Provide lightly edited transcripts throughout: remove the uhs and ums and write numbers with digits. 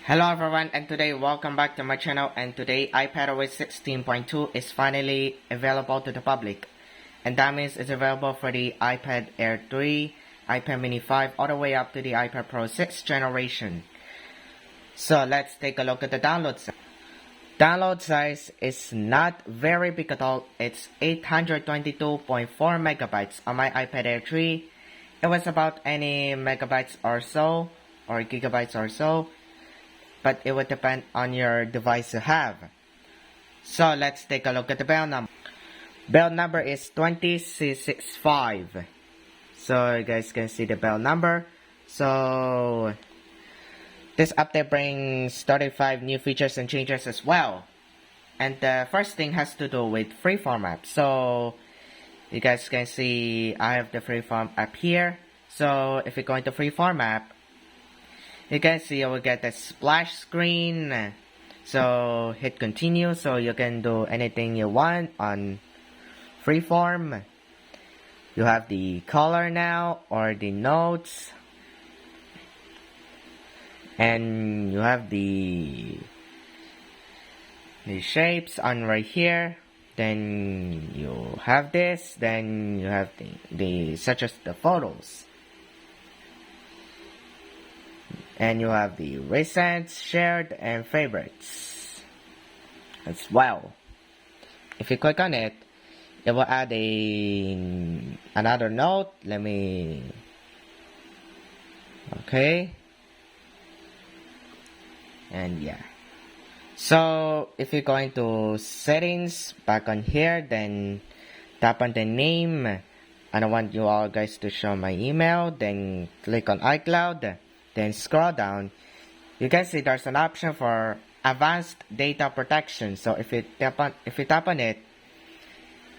Hello everyone, and today welcome back to my channel, and today iPadOS 16.2 is finally available to the public, and that means it's available for the iPad Air 3, iPad mini 5 all the way up to the iPad Pro 6th generation. So let's take a look at the download size. Download size is not very big at all. It's 822.4 megabytes on my iPad Air 3. It was about any megabytes or so, or gigabytes or so, but it would depend on your device you have. So let's take a look at the build number. Build number is 20C65. So you guys can see the build number. So this update brings 35 new features and changes as well. And the first thing has to do with Freeform app. So you guys can see I have the Freeform app here. So if you go into Freeform app, you can see you will get a splash screen. So hit continue, so you can do anything you want on Freeform. You have the color now, or the notes, and you have the shapes on right here. Then you have this, then you have the such as the photos. And you have the recent, shared, and favorites as well. If you click on it, it will add another note. Okay. And yeah. So if you're going to settings, back on here, then tap on the name. I don't want you all guys to show my email. Then click on iCloud. Then scroll down, you can see there's an option for advanced data protection. So if you tap on it,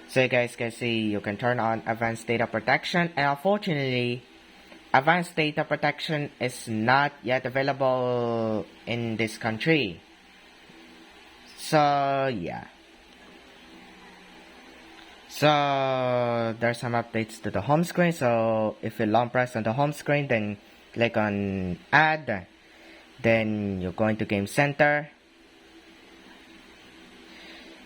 so you guys can see you can turn on advanced data protection. And unfortunately, advanced data protection is not yet available in this country. So yeah. So there's some updates to the home screen. So if you long press on the home screen, then click on add, then you go into game center.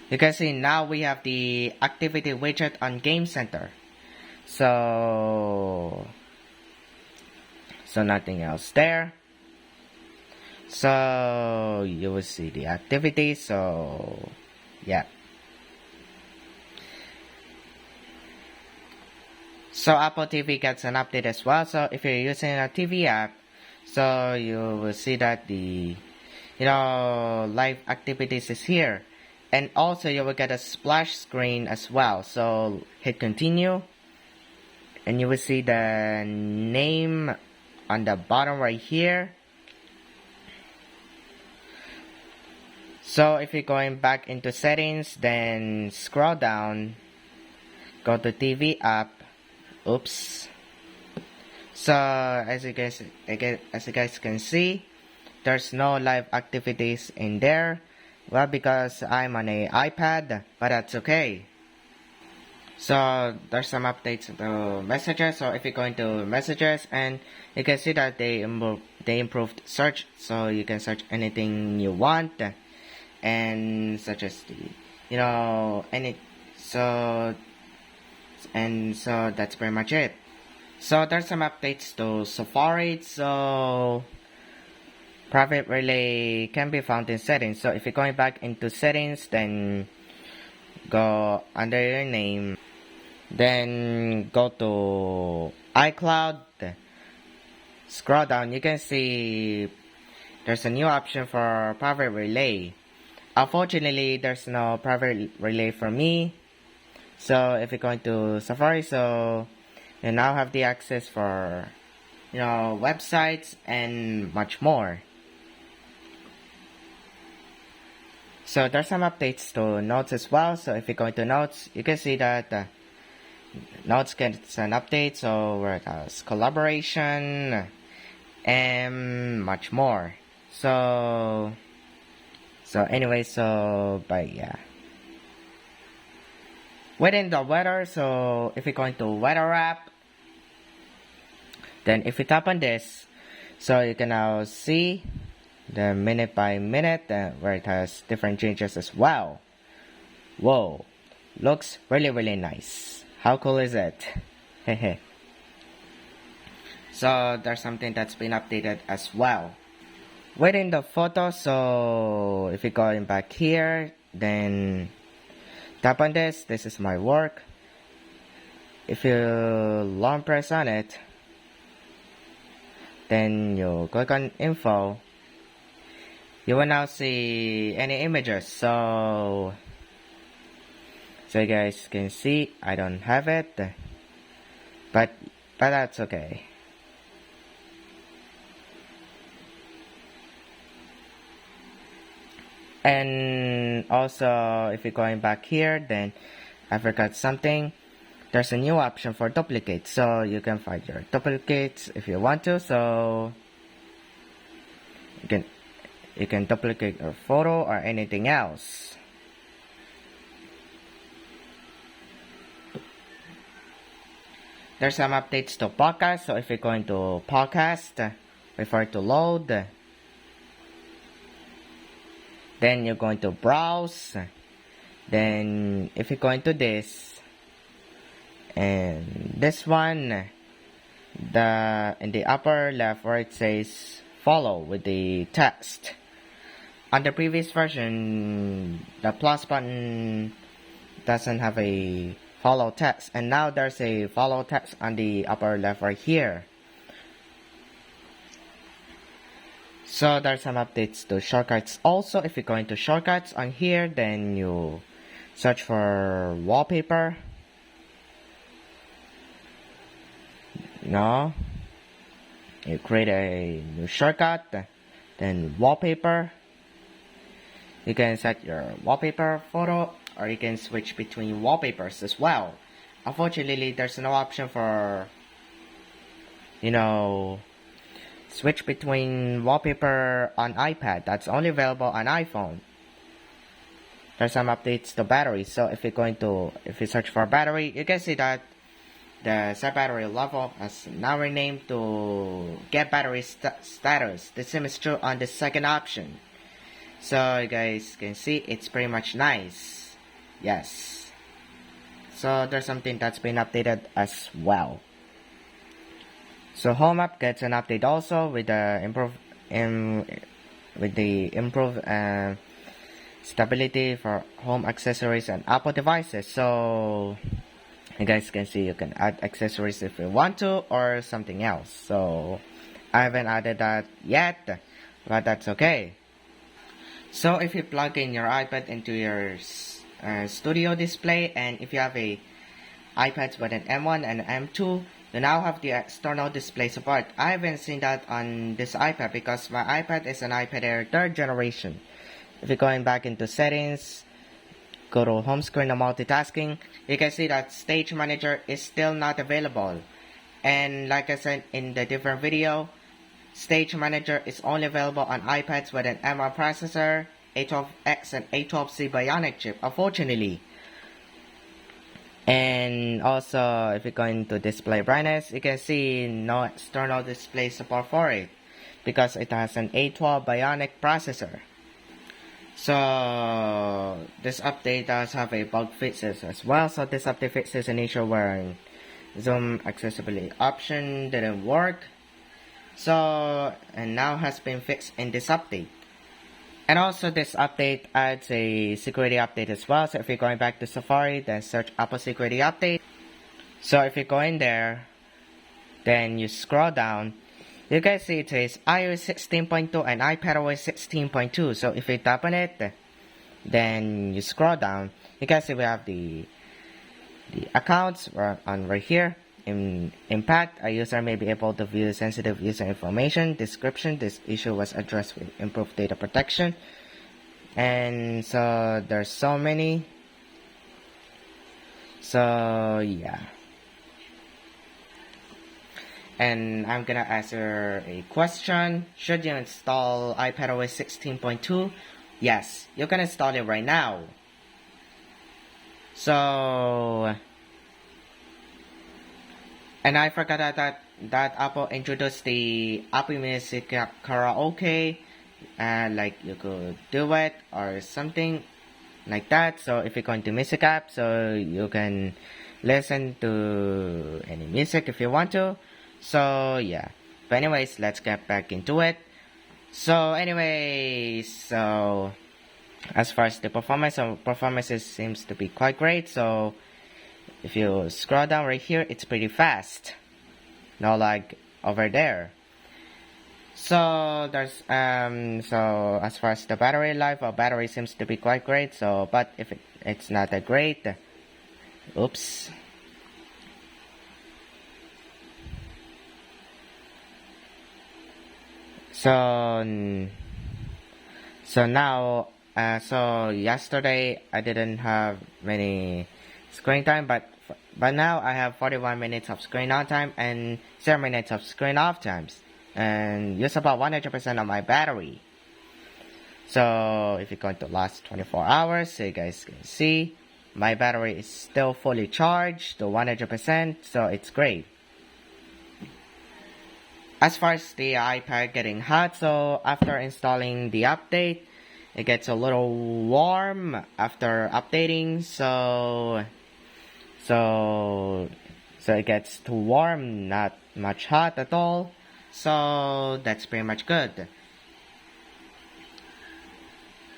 You can see now we have the activity widget on game center. So nothing else there. So you will see the activity. So yeah. So Apple TV gets an update as well. So if you're using a TV app, so you will see that the live activities is here, and also you will get a splash screen as well. So hit continue, and you will see the name on the bottom right here. So if you're going back into settings, then scroll down, go to TV app. Oops. So as you guys can see, there's no live activities in there. Well, because I'm on a iPad, but that's okay. So there's some updates to messages. So if you go into messages, and you can see that they improved search, so you can search anything you want, and such as so that's pretty much it. So there's some updates to Safari. So private relay can be found in settings. So if you're going back into settings, then go under your name, then go to iCloud, scroll down, you can see there's a new option for private relay. Unfortunately, there's no private relay for me. So if you're going to Safari, so you now have the access for websites and much more. So there's some updates to Notes as well. So if you go into Notes, you can see that Notes gets an update. So where it has collaboration and much more. So anyway, but yeah. Within the weather, so if you go into weather app, then if you tap on this, so you can now see the minute by minute, where it has different changes as well. Whoa, looks really nice. How cool is it? Hehe. So there's something that's been updated as well. Within the photo, so if you're going back here, then tap on this. This is my work. If you long press on it, then you click on info. You will now see any images. So you guys can see I don't have it, but that's okay. And also, if you're going back here, then I forgot something. There's a new option for duplicates, so you can find your duplicates if you want to. So you can duplicate your photo or anything else. There's some updates to podcast. So if you're going to podcast, wait for it to load. Then you're going to browse. Then if you're going to this, and this one, in the upper left where it says follow with the text. On the previous version, the plus button doesn't have a follow text, and now there's a follow text on the upper left right here. So there's some updates to shortcuts. Also, if you're going to shortcuts on here, then you search for wallpaper. No, you create a new shortcut, then wallpaper. You can set your wallpaper photo, or you can switch between wallpapers as well. Unfortunately, there's no option for, switch between wallpaper on iPad. That's only available on iPhone. There's some updates to battery. So if you search for battery, you can see that the set battery level has now renamed to get battery status. The same is true on the second option. So you guys can see it's pretty much nice. Yes. So there's something that's been updated as well. So home app gets an update also with the improved stability for home accessories and Apple devices. So you guys can see you can add accessories if you want to, or something else. So I haven't added that yet, but that's okay. So if you plug in your iPad into your studio display, and if you have a iPads with an M1 and an M2, you now have the external display support. I haven't seen that on this iPad because my iPad is an iPad Air 3rd generation. If you're going back into settings, go to home screen and multitasking, you can see that Stage Manager is still not available. And like I said in the different video, Stage Manager is only available on iPads with an M1 processor, A12X and A12C Bionic chip, unfortunately. And also, if you go into display brightness, you can see no external display support for it because it has an A12 Bionic processor. So this update does have a bug fixes as well. So this update fixes an issue where zoom accessibility option didn't work. So and now has been fixed in this update. And also this update adds a security update as well. So if you're going back to Safari, then search Apple Security Update. So if you go in there, then you scroll down, you can see it says iOS 16.2 and iPadOS 16.2. So if you tap on it, then you scroll down, you can see we have the accounts on right here. In impact, a user may be able to view sensitive user information. Description, this issue was addressed with improved data protection. And so there's so many. So yeah. And I'm gonna answer a question. Should you install iPadOS 16.2? Yes, you can install it right now. So, and I forgot that Apple introduced the Apple Music Karaoke like you could do it or something like that. So if you're going to music app, so you can listen to any music if you want to. So yeah, but anyways, let's get back into it. So anyways, so as far as the performance, so performances seems to be quite great. So if you scroll down right here, it's pretty fast, no like over there. So there's so as far as the battery life, our battery seems to be quite great. So but if it's not that great, oops. So now so yesterday I didn't have many screen time, but now I have 41 minutes of screen on time and 0 minutes of screen off times, and use about 100% of my battery. So if you're going to last 24 hours, so you guys can see my battery is still fully charged to 100%, so it's great. As far as the iPad getting hot, so after installing the update, it gets a little warm after updating, so it gets too warm, not much hot at all. So that's pretty much good.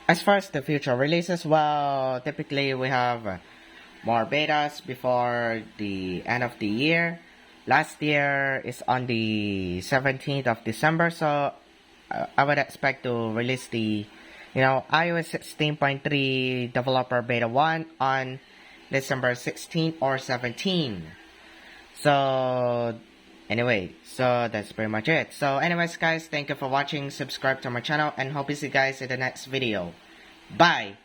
As far as the future releases, well, typically we have more betas before the end of the year. Last year is on the 17th of December, so I would expect to release the iOS 16.3 developer beta 1 on December 16 or 17. So anyway, so that's pretty much it. So anyways guys, thank you for watching, subscribe to my channel, and hope to see you guys in the next video. Bye!